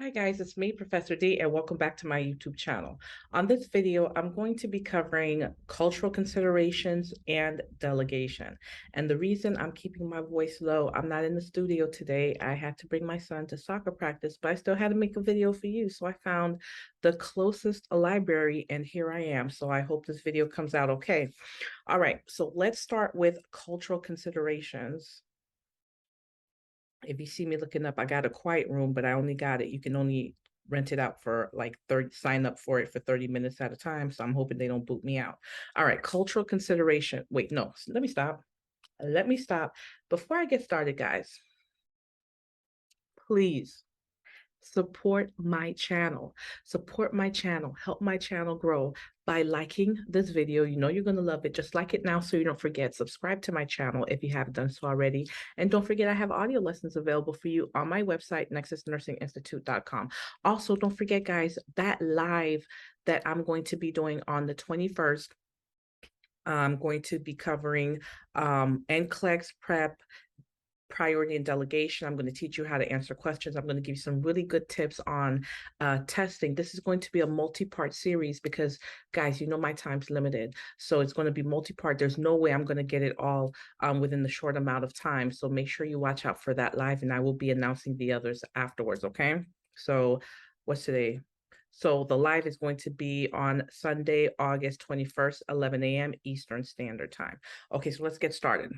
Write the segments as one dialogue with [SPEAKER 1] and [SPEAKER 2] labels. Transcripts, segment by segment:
[SPEAKER 1] Hi guys, it's me, Professor D, and welcome back to my YouTube channel. On this video, I'm going to be covering cultural considerations and delegation. And the reason I'm keeping my voice low, I'm not in the studio today. I had to bring my son to soccer practice, but I still had to make a video for you. So I found the closest library, and here I am. So I hope this video comes out okay. All right, so let's start with cultural considerations. If you see me looking up, I got a quiet room, but I only got it. You can only rent it out for like 30, sign up for it for 30 minutes at a time. So I'm hoping they don't boot me out. All right, cultural consideration. Wait, no, let me stop. Let me stop. Before I get started, guys, please support my channel. Support my channel. Help my channel grow by liking this video. You know you're going to love it. Just like it now so you don't forget. Subscribe to my channel if you haven't done so already. And don't forget, I have audio lessons available for you on my website, nexusnursinginstitute.com. Also, don't forget, guys, that live that I'm going to be doing on the 21st, I'm going to be covering NCLEX prep, priority and delegation. I'm going to teach you how to answer questions. I'm going to give you some really good tips on testing. This is going to be a multi-part series because, guys, you know my time's limited. So it's going to be multi-part. There's no way I'm going to get it all within the short amount of time. So make sure you watch out for that live, and I will be announcing the others afterwards, okay? So what's today? So the live is going to be on Sunday, August 21st, 11 a.m. Eastern Standard Time. Okay, so let's get started.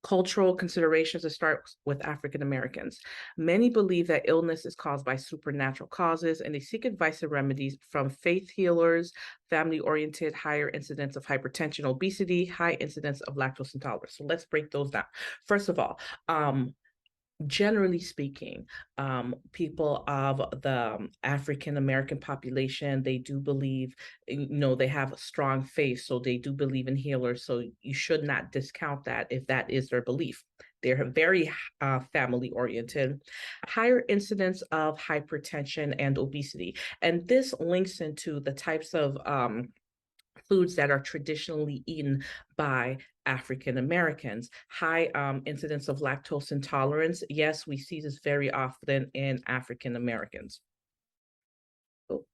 [SPEAKER 1] Cultural considerations to start with African Americans. Many believe that illness is caused by supernatural causes, and they seek advice and remedies from faith healers, family-oriented, higher incidence of hypertension, obesity, high incidence of lactose intolerance. So let's break those down. First of all, generally speaking, people of the African American population, they do believe, they have a strong faith, so they do believe in healers. So you should not discount that if that is their belief. They're very family oriented, higher incidence of hypertension and obesity. And this links into the types of foods that are traditionally eaten by African Americans. High incidence of lactose intolerance. Yes, we see this very often in African Americans. Oh.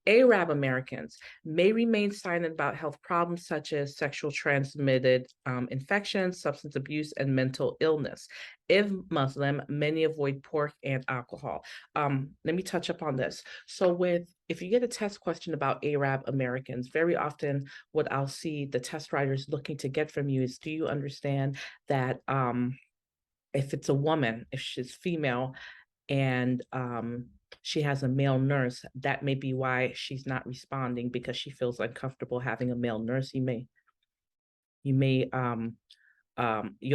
[SPEAKER 1] Arab Americans may remain silent about health problems such as sexual transmitted infections, substance abuse, and mental illness. If Muslim, many avoid pork and alcohol. Let me touch upon this. So if you get a test question about Arab Americans, very often what I'll see the test writers looking to get from you is, do you understand that if it's a woman, if she's female, and she has a male nurse, that may be why she's not responding, because she feels uncomfortable having a male nurse. You'll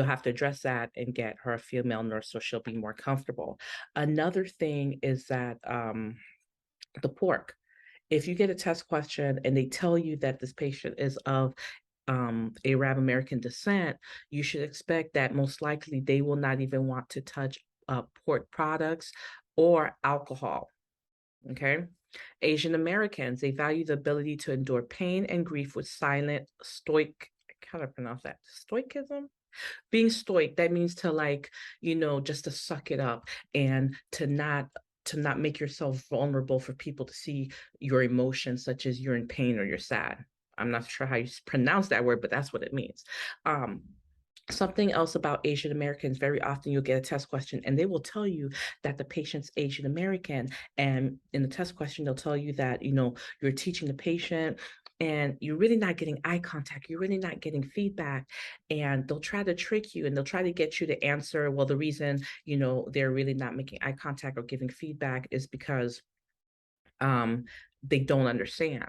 [SPEAKER 1] have to address that and get her a female nurse so she'll be more comfortable. Another thing is that the pork. If you get a test question and they tell you that this patient is of Arab American descent, you should expect that most likely they will not even want to touch pork products or alcohol, okay? Asian Americans, they value the ability to endure pain and grief with silent, stoic, how do I pronounce that? Stoicism? Being stoic, that means to just to suck it up and to not make yourself vulnerable for people to see your emotions, such as you're in pain or you're sad. I'm not sure how you pronounce that word, but that's what it means. Something else about Asian Americans, very often you'll get a test question and they will tell you that the patient's Asian American. And in the test question, they'll tell you that, you're teaching the patient and you're really not getting eye contact. You're really not getting feedback. And they'll try to trick you and they'll try to get you to answer, well, the reason, they're really not making eye contact or giving feedback is because they don't understand.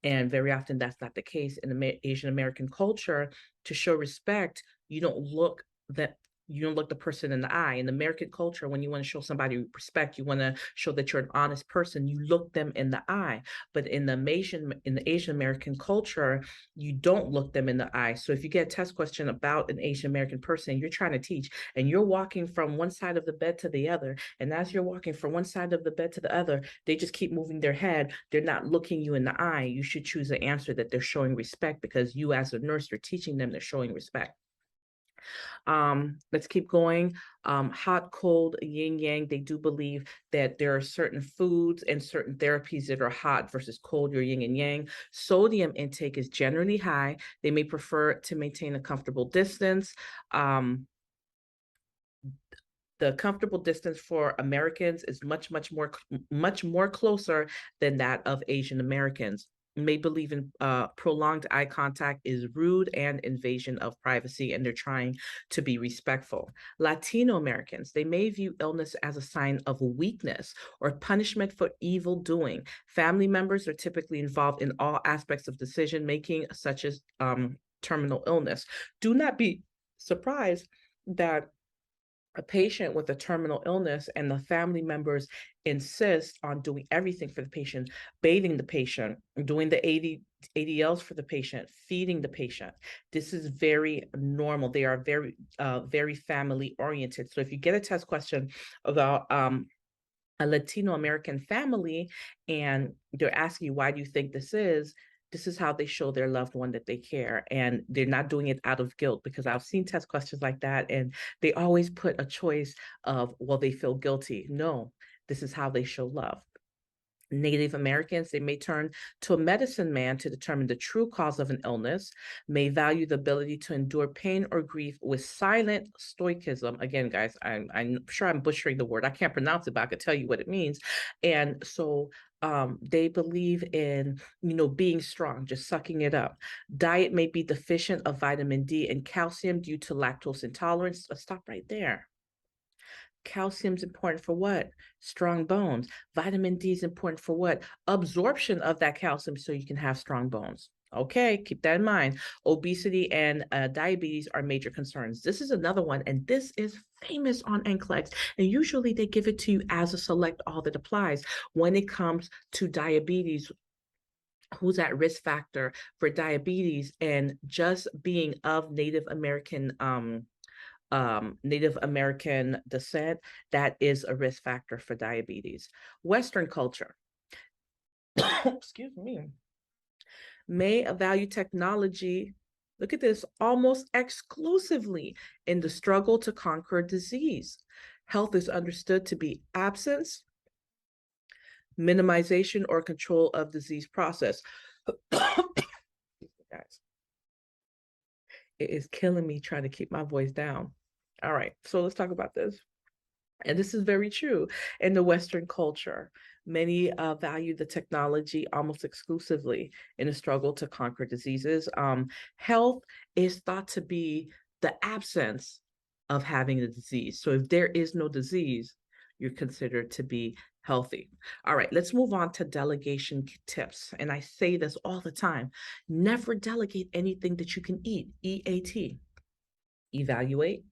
[SPEAKER 1] And very often that's not the case in the Asian American culture. To show respect, you don't look the person in the eye. In the American culture, when you want to show somebody respect, you want to show that you're an honest person, you look them in the eye. But in the Asian American culture, you don't look them in the eye. So if you get a test question about an Asian American person, you're trying to teach, and you're walking from one side of the bed to the other, and as you're walking from one side of the bed to the other, they just keep moving their head. They're not looking you in the eye. You should choose an answer that they're showing respect, because you as a nurse, you're teaching them, they're showing respect. Let's keep going. Hot, cold, yin yang. They do believe that there are certain foods and certain therapies that are hot versus cold, your yin and yang. Sodium intake is generally high. They may prefer to maintain a comfortable distance. The comfortable distance for Americans is much more closer than that of Asian Americans. May believe in prolonged eye contact is rude and invasion of privacy, and they're trying to be respectful. Latino Americans, they may view illness as a sign of weakness or punishment for evil doing. Family members are typically involved in all aspects of decision making, such as terminal illness. Do not be surprised that a patient with a terminal illness and the family members insist on doing everything for the patient, bathing the patient, doing the ADLs for the patient, feeding the patient. This is very normal. They are very family oriented. So if you get a test question about a Latino American family and they're asking you, why do you think this is how they show their loved one that they care. And they're not doing it out of guilt, because I've seen test questions like that and they always put a choice of, well, they feel guilty. No, this is how they show love. Native Americans, they may turn to a medicine man to determine the true cause of an illness, may value the ability to endure pain or grief with silent stoicism. Again, guys, I'm sure I'm butchering the word. I can't pronounce it, but I could tell you what it means. And so they believe in, being strong, just sucking it up. Diet may be deficient of vitamin D and calcium due to lactose intolerance. Let's stop right there. Calcium's important for what? Strong bones. Vitamin D is important for what? Absorption of that calcium so you can have strong bones. Okay, keep that in mind. Obesity and diabetes are major concerns. This is another one, and this is famous on NCLEX. And usually they give it to you as a select all that applies. When it comes to diabetes, who's at risk factor for diabetes, and just being of Native American descent, that is a risk factor for diabetes. Western culture, excuse me, may value technology, look at this, almost exclusively in the struggle to conquer disease. Health is understood to be absence, minimization, or control of disease process. Guys, it is killing me trying to keep my voice down. All right, so let's talk about this. And this is very true in the Western culture. Many value the technology almost exclusively in a struggle to conquer diseases. Health is thought to be the absence of having the disease. So if there is no disease, you're considered to be healthy. All right, let's move on to delegation tips. And I say this all the time: never delegate anything that you can eat. EAT. Evaluate,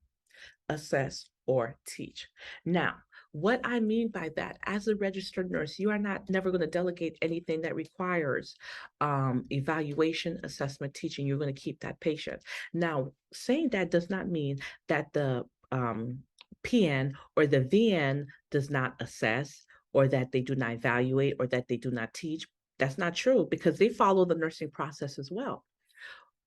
[SPEAKER 1] assess, or teach. Now, what I mean by that, as a registered nurse, you are never going to delegate anything that requires evaluation, assessment, teaching. You're going to keep that patient. Now, saying that does not mean that the PN or the VN does not assess, or that they do not evaluate, or that they do not teach. That's not true, because they follow the nursing process as well.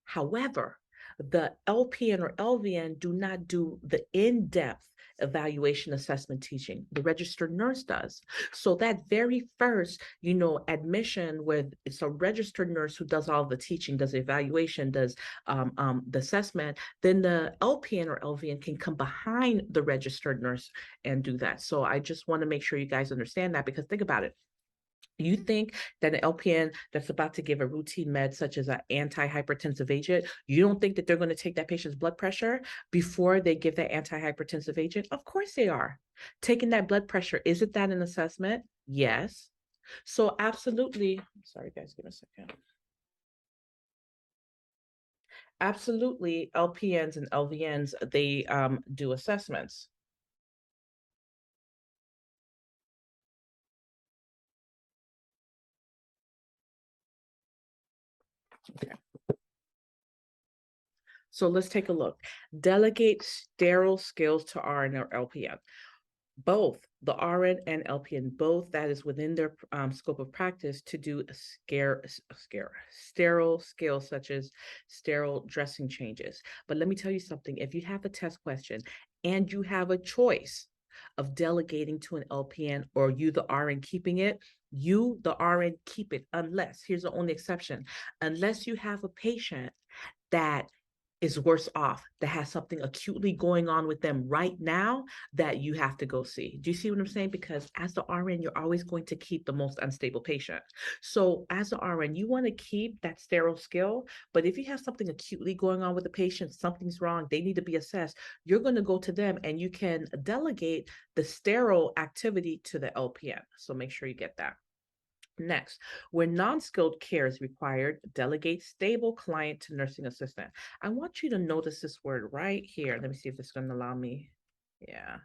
[SPEAKER 1] However, the LPN or LVN do not do the in-depth evaluation, assessment, teaching. The registered nurse does. So that very first, admission, with it's a registered nurse who does all the teaching, does the evaluation, does the assessment, then the LPN or LVN can come behind the registered nurse and do that. So I just want to make sure you guys understand that, because think about it. You think that an LPN that's about to give a routine med, such as an antihypertensive agent, you don't think that they're going to take that patient's blood pressure before they give that antihypertensive agent? Of course they are. Taking that blood pressure, isn't that an assessment? Yes. So absolutely, sorry guys, give me a second. Absolutely, LPNs and LVNs, they do assessments. Okay. So let's take a look. Delegate sterile skills to RN or LPN. Both the RN and LPN, both that is within their scope of practice to do sterile skills such as sterile dressing changes. But let me tell you something, if you have a test question and you have a choice of delegating to an LPN or you, the RN, keeping it, you, the RN, keep it unless, here's the only exception, unless you have a patient that is worse off, that has something acutely going on with them right now that you have to go see. Do you see what I'm saying? Because as the RN, you're always going to keep the most unstable patient. So as the RN, you want to keep that sterile skill, but if you have something acutely going on with the patient, something's wrong, they need to be assessed, you're going to go to them and you can delegate the sterile activity to the LPN. So make sure you get that. Next, where non-skilled care is required, delegate stable client to nursing assistant. I want you to notice this word right here. Let me see if it's going to allow me. Yeah.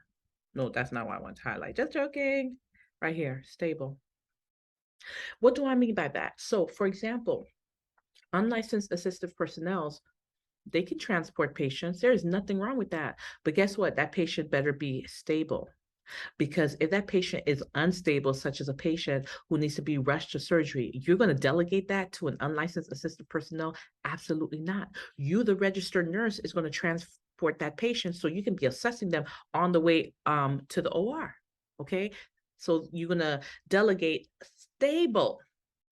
[SPEAKER 1] No, that's not what I want to highlight. Just joking. Right here, stable. What do I mean by that? So, for example, unlicensed assistive personnel, they can transport patients. There is nothing wrong with that. But guess what? That patient better be stable. Because if that patient is unstable, such as a patient who needs to be rushed to surgery, you're going to delegate that to an unlicensed assistive personnel? Absolutely not. You, the registered nurse, is going to transport that patient so you can be assessing them on the way to the OR. Okay. So you're going to delegate stable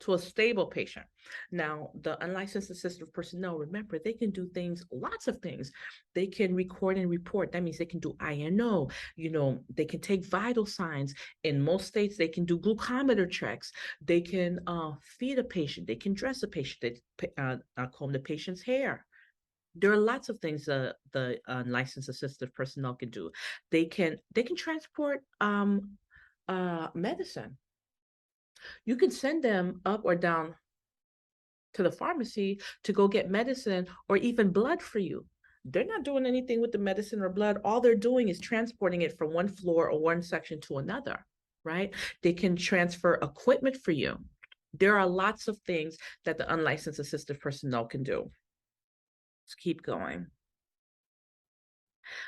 [SPEAKER 1] to a stable patient. Now, the unlicensed assistive personnel, remember, they can do things, lots of things. They can record and report. That means they can do INO, they can take vital signs. In most states, they can do glucometer checks. They can feed a patient. They can dress a patient. They comb the patient's hair. There are lots of things the unlicensed assistive personnel can do. They can transport medicine. You can send them up or down to the pharmacy to go get medicine or even blood for you. They're not doing anything with the medicine or blood. All they're doing is transporting it from one floor or one section to another, right? They can transfer equipment for you. There are lots of things that the unlicensed assistive personnel can do. Let's keep going.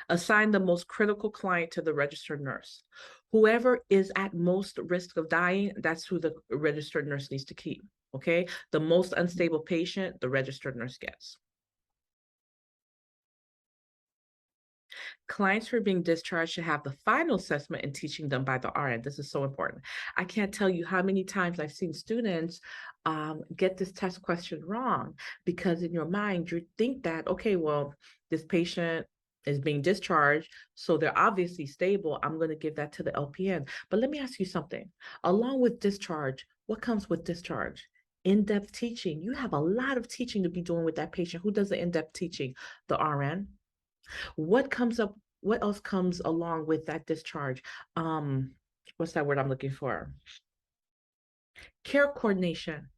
[SPEAKER 1] Assign the most critical client to the registered nurse. Whoever is at most risk of dying, that's who the registered nurse needs to keep. Okay, the most unstable patient, the registered nurse gets. Clients who are being discharged should have the final assessment and teaching them by the RN. This is so important. I can't tell you how many times I've seen students get this test question wrong, because in your mind, you think that, okay, well, this patient is being discharged, so they're obviously stable. I'm going to give that to the LPN. But let me ask you something. Along with discharge, what comes with discharge? In-depth teaching. You have a lot of teaching to be doing with that patient. Who does the in-depth teaching? The RN. What else comes along with that discharge? What's that word I'm looking for? Care coordination.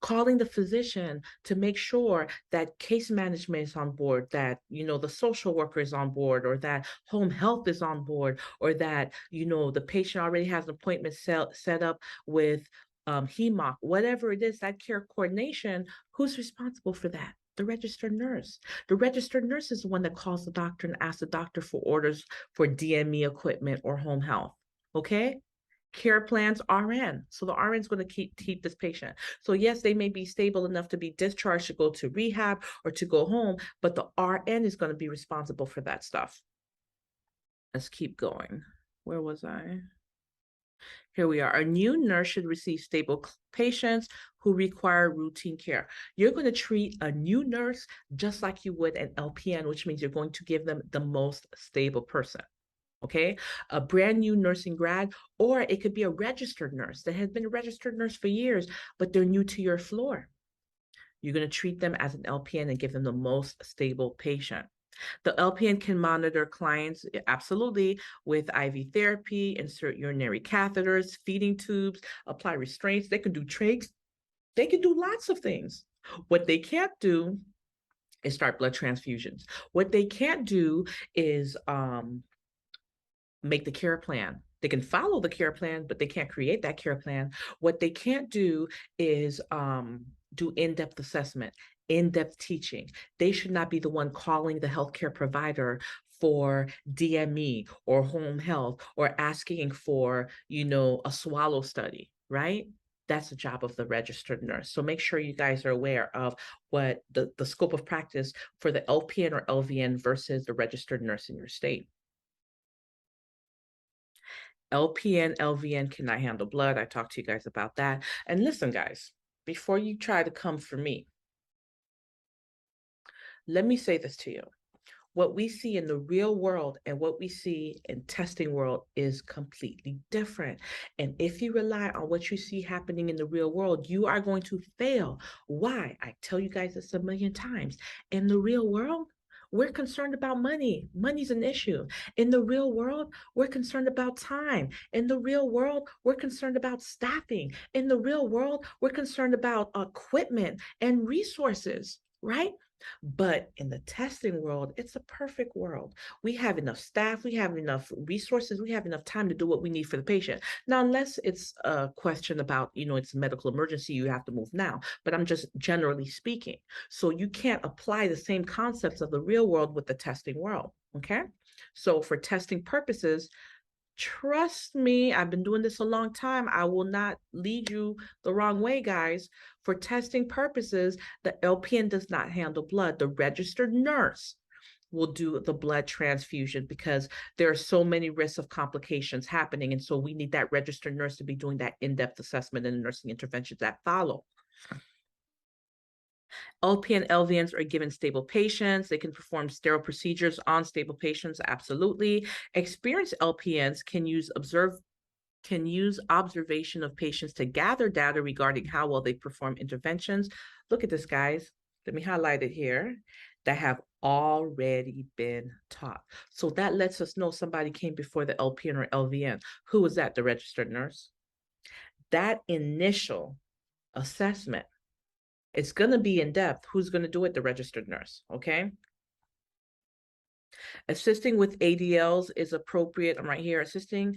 [SPEAKER 1] Calling the physician to make sure that case management is on board, that, the social worker is on board, or that home health is on board, or that, the patient already has an appointment set up with HEMOC, whatever it is, that care coordination, who's responsible for that? The registered nurse. The registered nurse is the one that calls the doctor and asks the doctor for orders for DME equipment or home health. Okay? Care plans, RN. So the RN is going to keep this patient. So yes, they may be stable enough to be discharged to go to rehab or to go home, but the RN is going to be responsible for that stuff. Let's keep going. Where was I? Here we are. A new nurse should receive stable patients who require routine care. You're going to treat a new nurse just like you would an LPN, which means you're going to give them the most stable person. Okay, a brand new nursing grad, or it could be a registered nurse that has been a registered nurse for years, but they're new to your floor. You're going to treat them as an LPN and give them the most stable patient. The LPN can monitor clients, absolutely, with IV therapy, insert urinary catheters, feeding tubes, apply restraints. They can do trachs. They can do lots of things. What they can't do is start blood transfusions. What they can't do is make the care plan. They can follow the care plan, but they can't create that care plan. What they can't do is do in-depth assessment. in-depth teaching. They should not be the one calling the healthcare provider for DME or home health or asking for, a swallow study, right? That's the job of the registered nurse. So make sure you guys are aware of what the scope of practice for the LPN or LVN versus the registered nurse in your state. LPN, LVN cannot handle blood. I talked to you guys about that. And listen, guys, before you try to come for me, let me say this to you. What we see in the real world and what we see in testing world is completely different. And if you rely on what you see happening in the real world, you are going to fail. Why? I tell you guys this a million times. In the real world, we're concerned about money. Money's an issue. In the real world, we're concerned about time. In the real world, we're concerned about staffing. In the real world, we're concerned about equipment and resources, right? But in the testing world, it's a perfect world. We have enough staff, we have enough resources, we have enough time to do what we need for the patient. Now, unless it's a question about, it's a medical emergency, you have to move now. But I'm just generally speaking. So you can't apply the same concepts of the real world with the testing world. Okay. So for testing purposes, trust me, I've been doing this a long time. I will not lead you the wrong way, guys. For testing purposes, the LPN does not handle blood. The registered nurse will do the blood transfusion because there are so many risks of complications happening. And so we need that registered nurse to be doing that in-depth assessment and the nursing interventions that follow. LPN LVNs are given stable patients. They can perform sterile procedures on stable patients, absolutely. Experienced LPNs can use observation of patients to gather data regarding how well they perform interventions. Look at this, guys. Let me highlight it here. That have already been taught. So that lets us know somebody came before the LPN or LVN. Who was that? The registered nurse. That initial assessment, it's going to be in depth. Who's going to do it? The registered nurse. Okay. Assisting with ADLs is appropriate. I'm right here. Assisting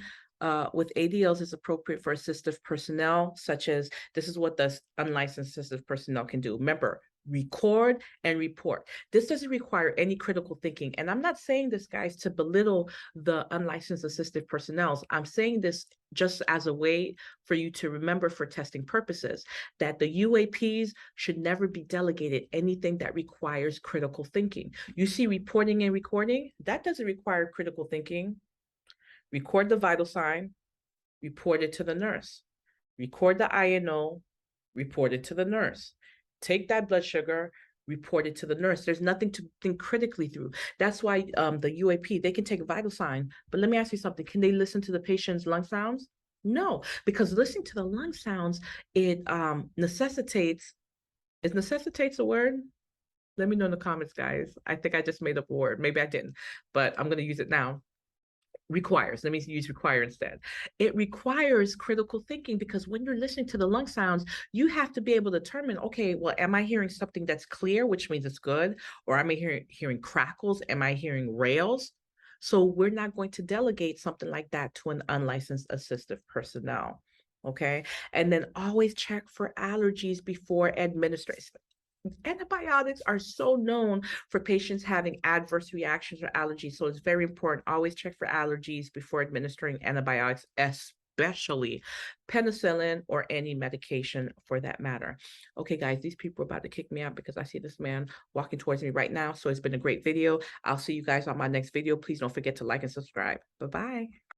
[SPEAKER 1] with ADLs is appropriate for assistive personnel, such as this is what the unlicensed assistive personnel can do. Remember, record and report. This doesn't require any critical thinking. And I'm not saying this, guys, to belittle the unlicensed assistive personnel. I'm saying this just as a way for you to remember for testing purposes that the UAPs should never be delegated anything that requires critical thinking. You see reporting and recording, that doesn't require critical thinking. Record the vital sign, report it to the nurse. Record the INO, report it to the nurse. Take that blood sugar, report it to the nurse. There's nothing to think critically through. That's why the UAP, they can take a vital sign, but let me ask you something. Can they listen to the patient's lung sounds? No, because listening to the lung sounds, it necessitates a word? Let me know in the comments, guys. I think I just made up a word. Maybe I didn't, but I'm going to use it now. Requires, let me use require instead. It requires critical thinking because when you're listening to the lung sounds, you have to be able to determine, okay, well, am I hearing something that's clear, which means it's good? Or am I hearing crackles? Am I hearing rails? So we're not going to delegate something like that to an unlicensed assistive personnel. Okay. And then always check for allergies before administering. Antibiotics are so known for patients having adverse reactions or allergies. So it's very important. Always check for allergies before administering antibiotics, especially penicillin or any medication for that matter. Okay, guys, these people are about to kick me out because I see this man walking towards me right now. So it's been a great video. I'll see you guys on my next video. Please don't forget to like and subscribe. Bye-bye.